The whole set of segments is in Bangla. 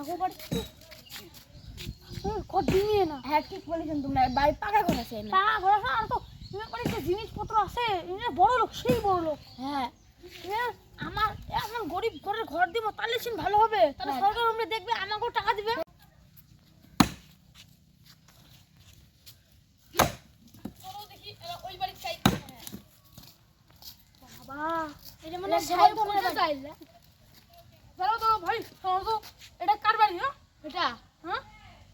এখন বাড়ি কদিনই না। হ্যাঁ ঠিক বলেছেন তোমরা, বাড়ি পাকা ঘর আছে না? পাকা ঘর আছে, আর তো বাড়িতে জিনিসপত্র আছে, বড় লোক, সেই বড় লোক। হ্যাঁ আমার এমন গরিব ঘরের ঘর দিব, তাহলে সিন ভালো হবে, তাহলে সরকার আমরা দেখবে, আমাকেও টাকা দিবে। বাবা এটা মানে ভাই, এটা কার বাড়ি? এটা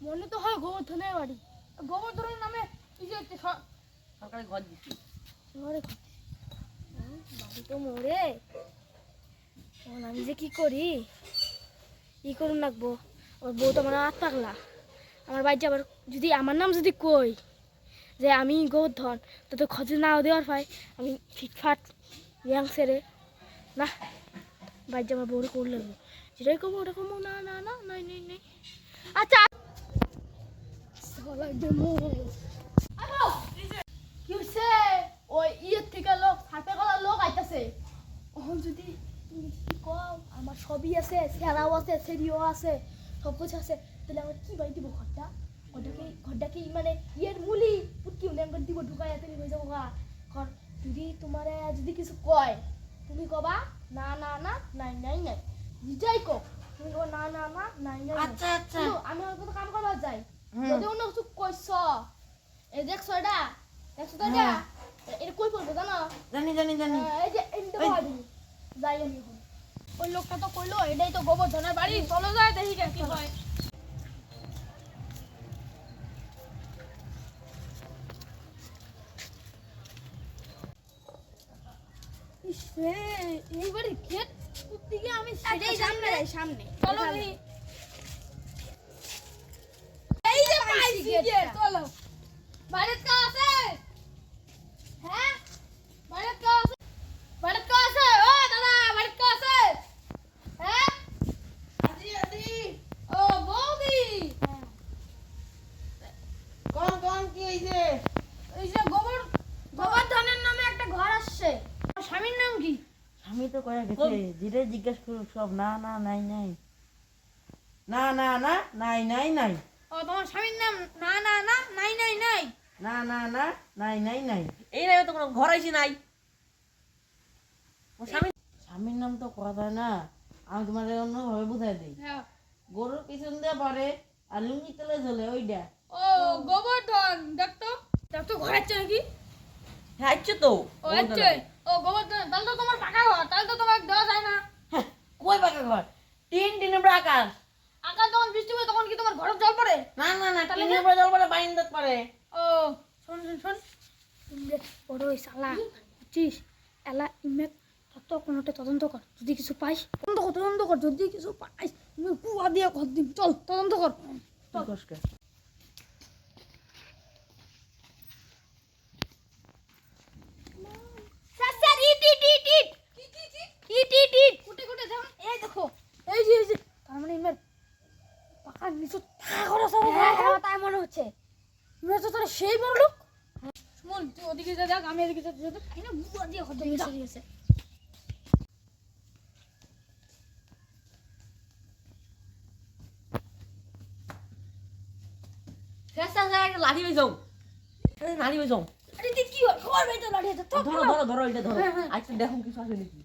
মনে তো হয় গোবর্ধনের বাড়ি। গোবর্ধনের নামে কি যে সরকারি ঘর দিচ্ছি। বাড়ি তো মরে, আমি যে কি করি, ই করুন রাখবো। আমার বউ তো আমার হাত পাগলা। আমার বাড়িতে আবার যদি আমার নাম যদি কই যে আমি গোবর্ধন, তো খরচ নাও দেওয়ার পাই, আমি ফিটফাট ইয়াং সেরে না, বাড়িতে আমার বউরে করে লাগবো। যেটাই করবো ওটা করবো, না না না নাই নেই নেই। আচ্ছা কি হচ্ছে? ওই ইয়ের থেকে লোক, হাতে গলা লোক আইতাছে। ওহন যদি তুমি কি কও, আমার সবই আছে, সেরাও আছে, সেরিও আছে, সব কিছু আছে, তাহলে আমার কি বাড়ি দিব? ঘরটাকে মানে ইয়ের মুলি পুটকি উল্যাঙ্গর দিব, ঢুকাই তুমি হয়ে যাবো ঘর। যদি তোমারে যদি কিছু কয়, তুমি কবা না না না নাই নাই নাই, যাই কো তুমি কো না না না নাই নাই। আচ্ছা আচ্ছা, আমি ওর কথা কাম করবা যাই, যদি অন্য কিছু কইছ, এই দেখছো এটা, দেখছো তো এটা, এটা কই পড়বে জানো? জানি জানি জানি। এই যে এন্ড বাড়ি যাই আমি এখন। ওই লোকটা তো কইলো এটাই তো গোবর্ধনের বাড়ি, চলো যায় দেখি কি হয়। এই বাড়ি ক্ষেত দিকে আমি সেটাই সামনে সামনে চলো দেখি। এই যে পাইছি গেট, চলো। বাড়িতে কা আছে? হ্যাঁ বাড়িতে কা আছে? বাড়িতে কা আছে? ও দাদা বাড়িতে কা আছে? হ্যাঁ আজি আজি। ও বৌদি, কোন কোন কি হইছে? এই যে গোবর্ধনের নামে একটা ঘর আসছে। আমার স্বামীর নাম কি? আমি তো কয়ে গেছে, যেটা জিজ্ঞেস করুক সব না না নাই নাই, না না না নাই নাই নাই, ও তোমার স্বামীর নাম না না না নাই নাই নাই, না না না নাই নাই নাই। এই নাই তো কোনো ঘর আইছি নাই। ও স্বামীর নাম তো কথা না, আমি তোমার অন্যভাবে বুঝাই দিই। হ্যাঁ গরুর পিছন দিয়ে পরে আর লুঙ্গি তলে ঝোলে ওইটা। ও গোবর্ধন, দেখতো দেখতো ঘর আছে নাকি? হ্যাঁ আচ্ছা তো। ও আছে, ও গোবর্ধন, তাহলে তো তোমার পাকা ঘর, তাহলে তো তোমাকে দেওয়া যায় না। হ্যাঁ, কই পাকা ঘর? টিনের উপরে আকাশ। আকাশ যখন বৃষ্টি হয় তখন কি তোমার ঘরে জল পড়ে? না না না, টিনের উপরে জল পড়ে, বাইন্দাত পড়ে। ও শোন শোন শোন, তুমি যে বড় ওই শালা বুঝছিস, এলা ইমেক তত কোনোটা তদন্ত কর, যদি কিছু পাইস তদন্ত কর, যদি কিছু পাইস তুমি কুয়া দিয়ে ঘর দিবি, চল তদন্ত কর। নমস্কার। স্যার স্যার ইট ইট ইট ইট কি কি কি ইট ইট ইট কুটে কুটে যাও, এই দেখো, এই যে তার মানে ইমের পাকা নিচু টাকা করে সব। হ্যাঁ তাই মনে হচ্ছে, ইমের তো তোরা সেই বড় লোক। শুন তুই ওদিকে যা, দেখ আমি এদিকে যা, যদি পাই না বুয়া দিয়ে ঘর দিবি। ঠিক আছে লাঠি হয়ে যাও, লাঠি হয়ে যাও। আরে তুই কি হয় খবর বেটা লাড়িয়ে তো ধরো ধরো ধরো, এটা ধরো। হ্যাঁ, হ্যাঁ। আচ্ছা দেখুন কিছু আছে নাকি,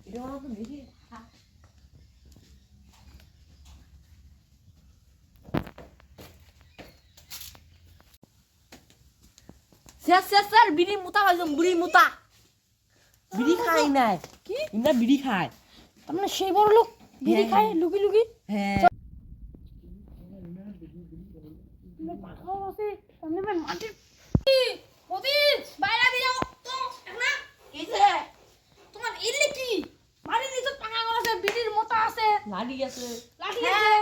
এটা মনে হচ্ছে বেশি। স্যার স্যার স্যার, বিড়ি মুতা পাইছম, বিড়ি মুতা। বিড়ি খাই নাই কি ইন্দা, বিড়ি খায়। তার মানে সেই বড় লোক বিড়ি হ্যাঁ, খায় লুকি লুকি। হ্যাঁ পাখাও আছে সামনে মাটির হবিস বাইরে দিয়ে যাও তো না কিছে তোমার ইল্লে কি বাড়ির নিচে পাকা করা আছে, বিড়ির মোটা আছে, লাঠি আছে। লাঠি আছে,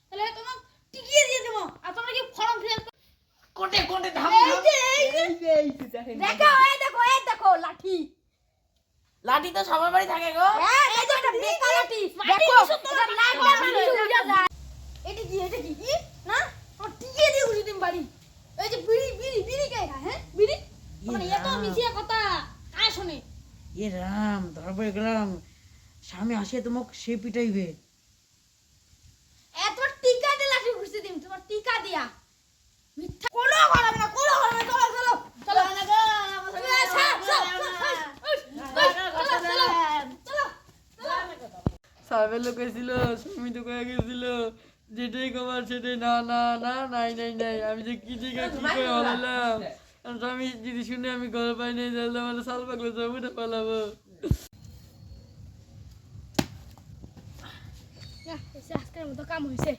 তাহলে তোমার টিকিয়ে দিয়ে দেবো। আর তোমরা কি ফর্ম ফিল কোটে কোটে ধাম। এই যে দেখো, এই দেখো এই দেখো লাঠি। লাঠি তো সবার বাড়ি থাকে গো। হ্যাঁ এই যে এটা বেকা লাঠি, দেখো এটা লাগলে মানুষ উড়ে যায়। এটা কি ই না তোমার টিকিয়ে দিয়ে উড়ি তুমি বাড়ি। এই যে বিড়ি বিড়ি বিড়ি কে খায়? হ্যাঁ বিড়ি তোমার এত মিছিয়া কথা কায় শুনে? এ রাম, ধরা পড়ে গেলাম। স্বামী আসে তোমাকে সে পিটাইবে। এত টিক টিকা দিয়া মিথ্যা কোনো করাবে না চলো চলো চলো না গো, আমার চলো সাথে সাহেবের লোক এসেছিল সুমি তো কয়ে গেছিল যেটাই কমার সেটাই না না না নাই নাই নাই আমি যে কি ঠিক কি করে হলাম আমি যদি শুনে আমি ঘর পাই নাই তাহলে আমার সাল পাকলে জমিটা পালাবো আজকের মতো কাম হয়েছে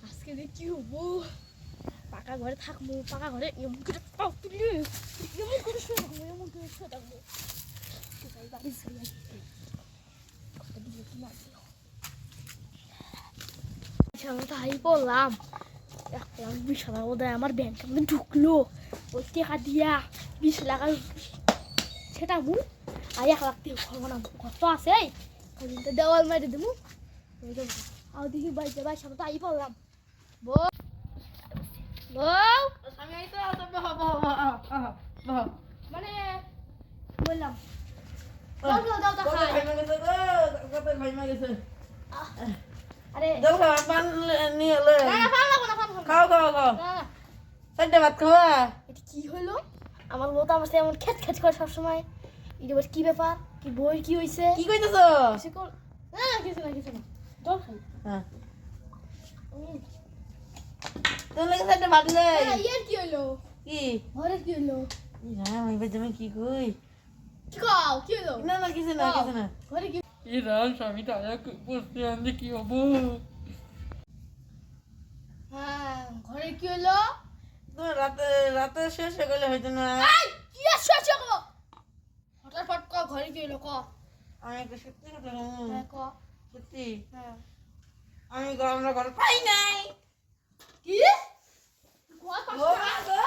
আজকে দিয়ে কি হবো পাকা ঘরে থাকবো পাকা ঘরে এমন করে পাও তুলি এমন করে শুয়ে থাকবো এমন করে শুয়ে থাকবো বাড়ি চলে আমি তাই বললাম দেখলাম 20,000 বোধহয় আমার ব্যাংকের মধ্যে ঢুকলো ওই টাকা দিয়া 20 লাখ সেটা মু আর 1 লাখ দিয়ে ঘর বানাবো কত আছে তো দেওয়াল মারি দেবো আর দেখি বাড়িতে বাড়ি সামনে তাই বললাম বউ বউ স্বামী আইতো বহ মানে বললাম দাও দাও দাও খাই খাইমা গেছে গো কত খাইমা গেছে আরে দাও পান নিয়ে এলে না না পাও না পাও খাও খাও খাও না চারটে ভাত খাওয়া এটা কি হলো আমার বউ তো আমার সাথে এমন খেট খেট করে সবসময় এটা বলে কি ব্যাপার কি বইয়ের কি হয়েছে কি কইতেছো কিছু কর না কিছু না জল খাই হ্যাঁ তোর লাগে চারটে ভাত নেই ইয়ের কি হলো কি ঘরের কি হলো হ্যাঁ আমি বেজমে কি কই কি কাও কি হলো না না কিছু না কিছু না ঘরে কি এই রাম স্বামীটা আয়া বসতে আমি কি হবো হ্যাঁ ঘরে কি হলো তুমি রাতে রাতে শেষ হয়ে গেলে হয়তো না এই কি আসছে আসছে গো হঠাৎ ফট ক ঘরে কি হলো ক আমি একটা সত্যি কথা হ্যাঁ ক সত্যি হ্যাঁ আমি আমরা ঘর পাই নাই কি ঘর ও মা গো